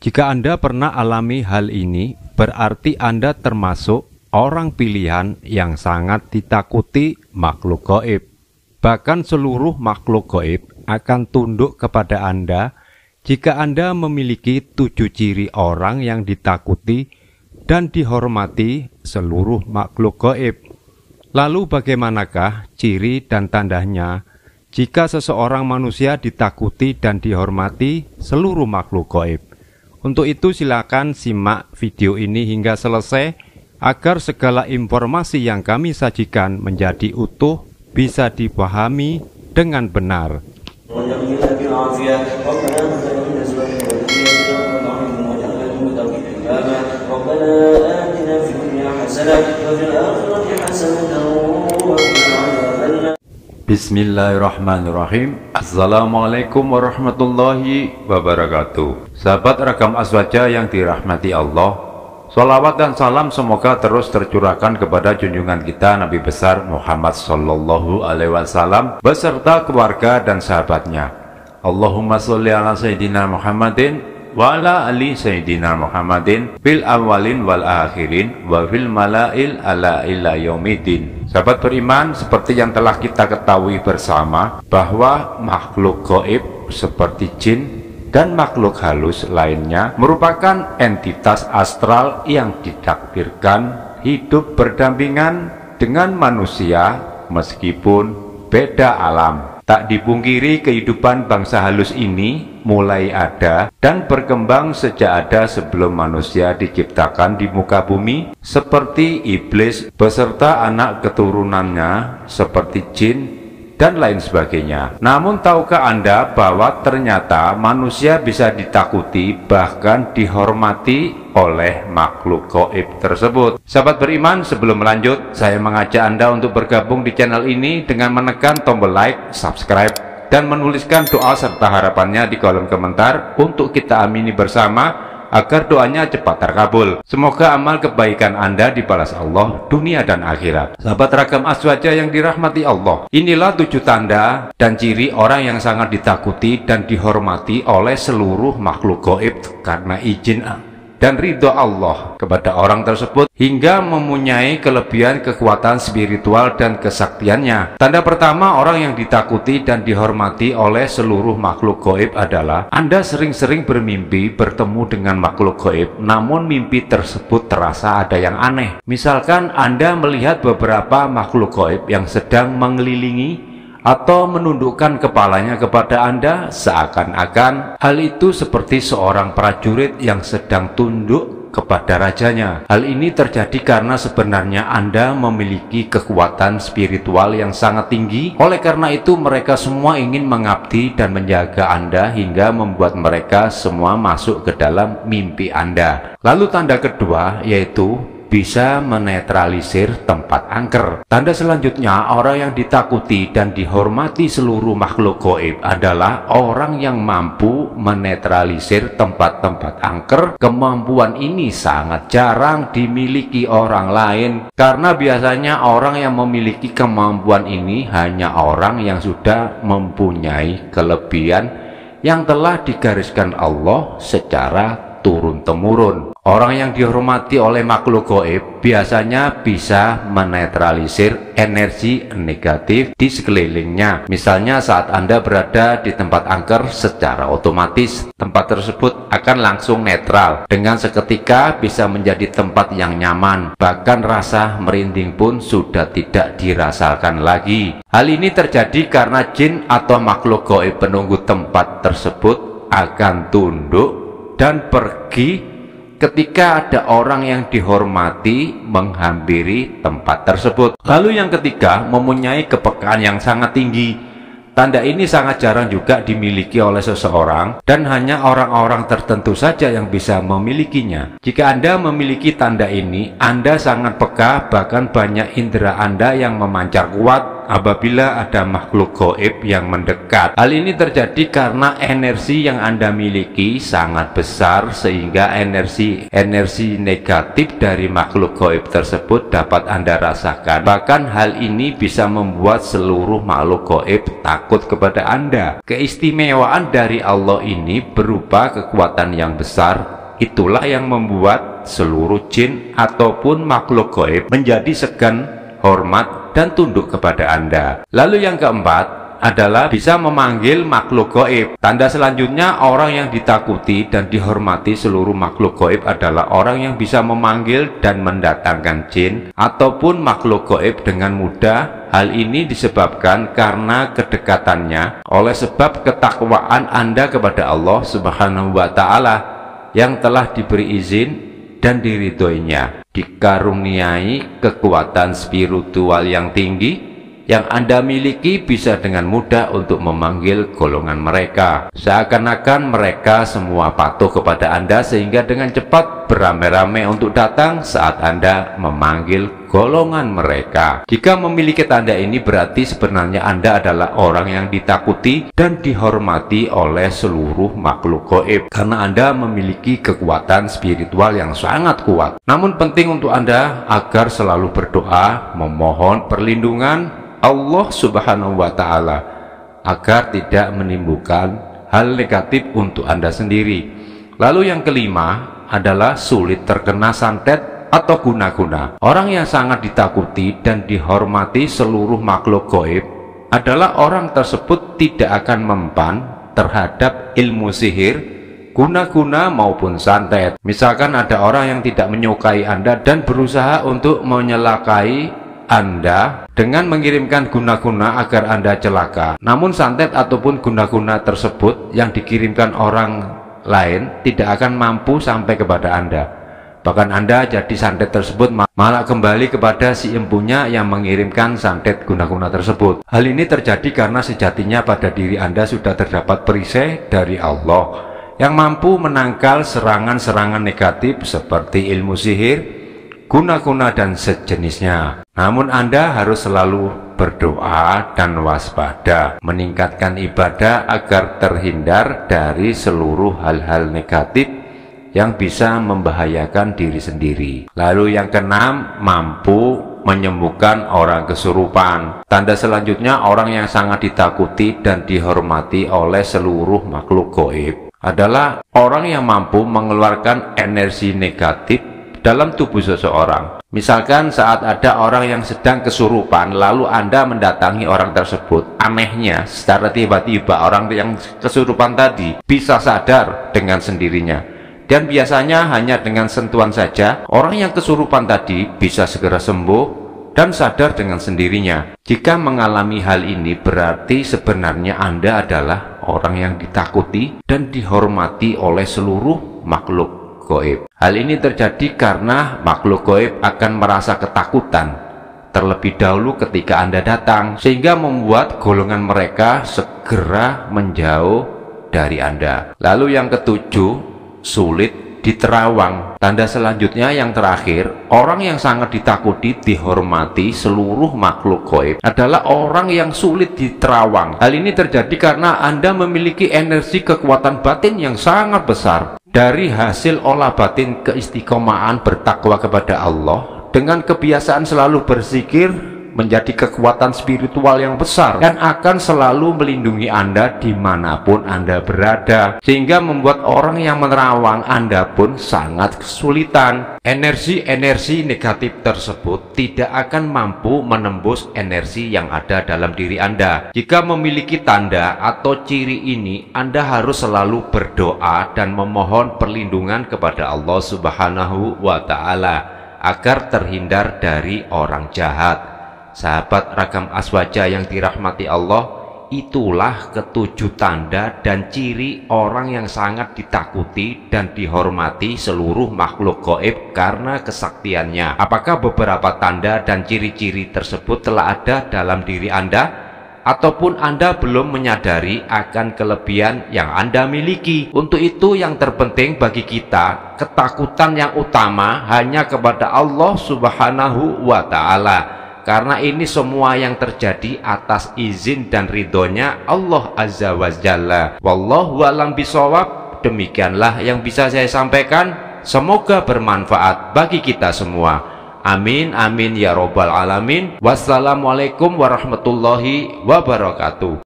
Jika Anda pernah alami hal ini, berarti Anda termasuk orang pilihan yang sangat ditakuti makhluk gaib. Bahkan seluruh makhluk gaib akan tunduk kepada Anda jika Anda memiliki 7 ciri orang yang ditakuti dan dihormati seluruh makhluk gaib. Lalu bagaimanakah ciri dan tandanya jika seseorang manusia ditakuti dan dihormati seluruh makhluk gaib? Untuk itu silakan simak video ini hingga selesai agar segala informasi yang kami sajikan menjadi utuh bisa dipahami dengan benar. Bismillahirrahmanirrahim. Assalamualaikum warahmatullahi wabarakatuh. Sahabat Ragam Azwaja yang dirahmati Allah, sholawat dan salam semoga terus tercurahkan kepada junjungan kita Nabi besar Muhammad Sallallahu Alaihi Wasallam beserta keluarga dan sahabatnya. Allahumma sholli ala Sayyidina Muhammadin wa ala ali Sayyidina Muhammadin fil awalin wal akhirin wa fil malail ala ila yaumidin. Sahabat beriman, seperti yang telah kita ketahui bersama bahwa makhluk gaib seperti jin dan makhluk halus lainnya merupakan entitas astral yang ditakdirkan hidup berdampingan dengan manusia meskipun beda alam. Tak dipungkiri kehidupan bangsa halus ini mulai ada dan berkembang sejak ada sebelum manusia diciptakan di muka bumi, seperti iblis beserta anak keturunannya seperti jin dan lain sebagainya. Namun tahukah Anda bahwa ternyata manusia bisa ditakuti bahkan dihormati oleh makhluk gaib tersebut? Sahabat beriman, sebelum melanjut, saya mengajak Anda untuk bergabung di channel ini dengan menekan tombol like, subscribe, dan menuliskan doa serta harapannya di kolom komentar untuk kita amini bersama agar doanya cepat terkabul. Semoga amal kebaikan Anda dibalas Allah dunia dan akhirat. Sahabat Ragam Azwaja yang dirahmati Allah, inilah 7 tanda dan ciri orang yang sangat ditakuti dan dihormati oleh seluruh makhluk gaib karena izin dan ridho Allah kepada orang tersebut hingga mempunyai kelebihan kekuatan spiritual dan kesaktiannya. Tanda pertama orang yang ditakuti dan dihormati oleh seluruh makhluk gaib adalah Anda sering-sering bermimpi bertemu dengan makhluk gaib, namun mimpi tersebut terasa ada yang aneh. Misalkan Anda melihat beberapa makhluk gaib yang sedang mengelilingi atau menundukkan kepalanya kepada Anda, seakan-akan hal itu seperti seorang prajurit yang sedang tunduk kepada rajanya. Hal ini terjadi karena sebenarnya Anda memiliki kekuatan spiritual yang sangat tinggi. Oleh karena itu mereka semua ingin mengabdi dan menjaga Anda hingga membuat mereka semua masuk ke dalam mimpi Anda. Lalu tanda kedua yaitu bisa menetralisir tempat angker. Tanda selanjutnya orang yang ditakuti dan dihormati seluruh makhluk gaib adalah orang yang mampu menetralisir tempat-tempat angker. Kemampuan ini sangat jarang dimiliki orang lain karena biasanya orang yang memiliki kemampuan ini hanya orang yang sudah mempunyai kelebihan yang telah digariskan Allah secara turun-temurun. Orang yang dihormati oleh makhluk gaib biasanya bisa menetralisir energi negatif di sekelilingnya. Misalnya saat Anda berada di tempat angker, secara otomatis tempat tersebut akan langsung netral. Dengan seketika bisa menjadi tempat yang nyaman. Bahkan rasa merinding pun sudah tidak dirasakan lagi. Hal ini terjadi karena jin atau makhluk gaib penunggu tempat tersebut akan tunduk dan pergi ketika ada orang yang dihormati menghampiri tempat tersebut. Lalu yang ketiga, mempunyai kepekaan yang sangat tinggi. Tanda ini sangat jarang juga dimiliki oleh seseorang dan hanya orang-orang tertentu saja yang bisa memilikinya. Jika Anda memiliki tanda ini, Anda sangat peka, bahkan banyak indera Anda yang memancar kuat apabila ada makhluk gaib yang mendekat. Hal ini terjadi karena energi yang Anda miliki sangat besar sehingga energi negatif dari makhluk gaib tersebut dapat Anda rasakan. Bahkan hal ini bisa membuat seluruh makhluk gaib takut kepada Anda. Keistimewaan dari Allah ini berupa kekuatan yang besar Itulah yang membuat seluruh jin ataupun makhluk gaib menjadi segan, hormat, dan tunduk kepada Anda. Lalu yang keempat adalah bisa memanggil makhluk gaib. Tanda selanjutnya, orang yang ditakuti dan dihormati seluruh makhluk gaib adalah orang yang bisa memanggil dan mendatangkan jin ataupun makhluk gaib dengan mudah. Hal ini disebabkan karena kedekatannya oleh sebab ketakwaan Anda kepada Allah Subhanahu wa Ta'ala yang telah diberi izin dan diridhoinya, dikaruniai kekuatan spiritual yang tinggi yang Anda miliki, bisa dengan mudah untuk memanggil golongan mereka. Seakan-akan mereka semua patuh kepada Anda sehingga dengan cepat beramai-ramai untuk datang saat Anda memanggil golongan mereka. Jika memiliki tanda ini berarti sebenarnya Anda adalah orang yang ditakuti dan dihormati oleh seluruh makhluk gaib karena Anda memiliki kekuatan spiritual yang sangat kuat. Namun penting untuk Anda agar selalu berdoa memohon perlindungan Allah Subhanahu wa Ta'ala agar tidak menimbulkan hal negatif untuk Anda sendiri. Lalu yang kelima adalah sulit terkena santet atau guna-guna. Orang yang sangat ditakuti dan dihormati seluruh makhluk gaib adalah orang tersebut tidak akan mempan terhadap ilmu sihir, guna-guna maupun santet. Misalkan ada orang yang tidak menyukai Anda dan berusaha untuk menyelakai Anda dengan mengirimkan guna-guna agar Anda celaka. Namun santet ataupun guna-guna tersebut yang dikirimkan orang lain tidak akan mampu sampai kepada Anda. Bahkan Anda jadi santet tersebut malah kembali kepada si empunya yang mengirimkan santet guna-guna tersebut. Hal ini terjadi karena sejatinya pada diri Anda sudah terdapat perisai dari Allah yang mampu menangkal serangan-serangan negatif seperti ilmu sihir, guna-guna dan sejenisnya. Namun Anda harus selalu berdoa dan waspada, meningkatkan ibadah agar terhindar dari seluruh hal-hal negatif yang bisa membahayakan diri sendiri. Lalu yang keenam, mampu menyembuhkan orang kesurupan. Tanda selanjutnya, orang yang sangat ditakuti dan dihormati oleh seluruh makhluk gaib adalah orang yang mampu mengeluarkan energi negatif dalam tubuh seseorang. Misalkan saat ada orang yang sedang kesurupan lalu Anda mendatangi orang tersebut, anehnya secara tiba-tiba orang yang kesurupan tadi bisa sadar dengan sendirinya, dan biasanya hanya dengan sentuhan saja orang yang kesurupan tadi bisa segera sembuh dan sadar dengan sendirinya. Jika mengalami hal ini berarti sebenarnya Anda adalah orang yang ditakuti dan dihormati oleh seluruh makhluk gaib. Hal ini terjadi karena makhluk gaib akan merasa ketakutan terlebih dahulu ketika Anda datang, sehingga membuat golongan mereka segera menjauh dari Anda. Lalu yang ketujuh, sulit diterawang. Tanda selanjutnya yang terakhir, orang yang sangat ditakuti dihormati seluruh makhluk gaib adalah orang yang sulit diterawang. Hal ini terjadi karena Anda memiliki energi kekuatan batin yang sangat besar. Dari hasil olah batin keistiqomahan bertakwa kepada Allah dengan kebiasaan selalu berzikir menjadi kekuatan spiritual yang besar dan akan selalu melindungi Anda dimanapun Anda berada, sehingga membuat orang yang menerawang Anda pun sangat kesulitan. Energi-energi negatif tersebut tidak akan mampu menembus energi yang ada dalam diri Anda. Jika memiliki tanda atau ciri ini, Anda harus selalu berdoa dan memohon perlindungan kepada Allah Subhanahu wa Ta'ala agar terhindar dari orang jahat. Sahabat Ragam Aswaja yang dirahmati Allah, itulah ketujuh tanda dan ciri orang yang sangat ditakuti dan dihormati seluruh makhluk gaib karena kesaktiannya. Apakah beberapa tanda dan ciri-ciri tersebut telah ada dalam diri Anda? Ataupun Anda belum menyadari akan kelebihan yang Anda miliki? Untuk itu yang terpenting bagi kita, ketakutan yang utama hanya kepada Allah Subhanahu wa Ta'ala. Karena ini semua yang terjadi atas izin dan ridhonya Allah Azza wa Jalla. Wallahu a'lam bishawab. Demikianlah yang bisa saya sampaikan. Semoga bermanfaat bagi kita semua. Amin amin ya robbal alamin. Wassalamualaikum warahmatullahi wabarakatuh.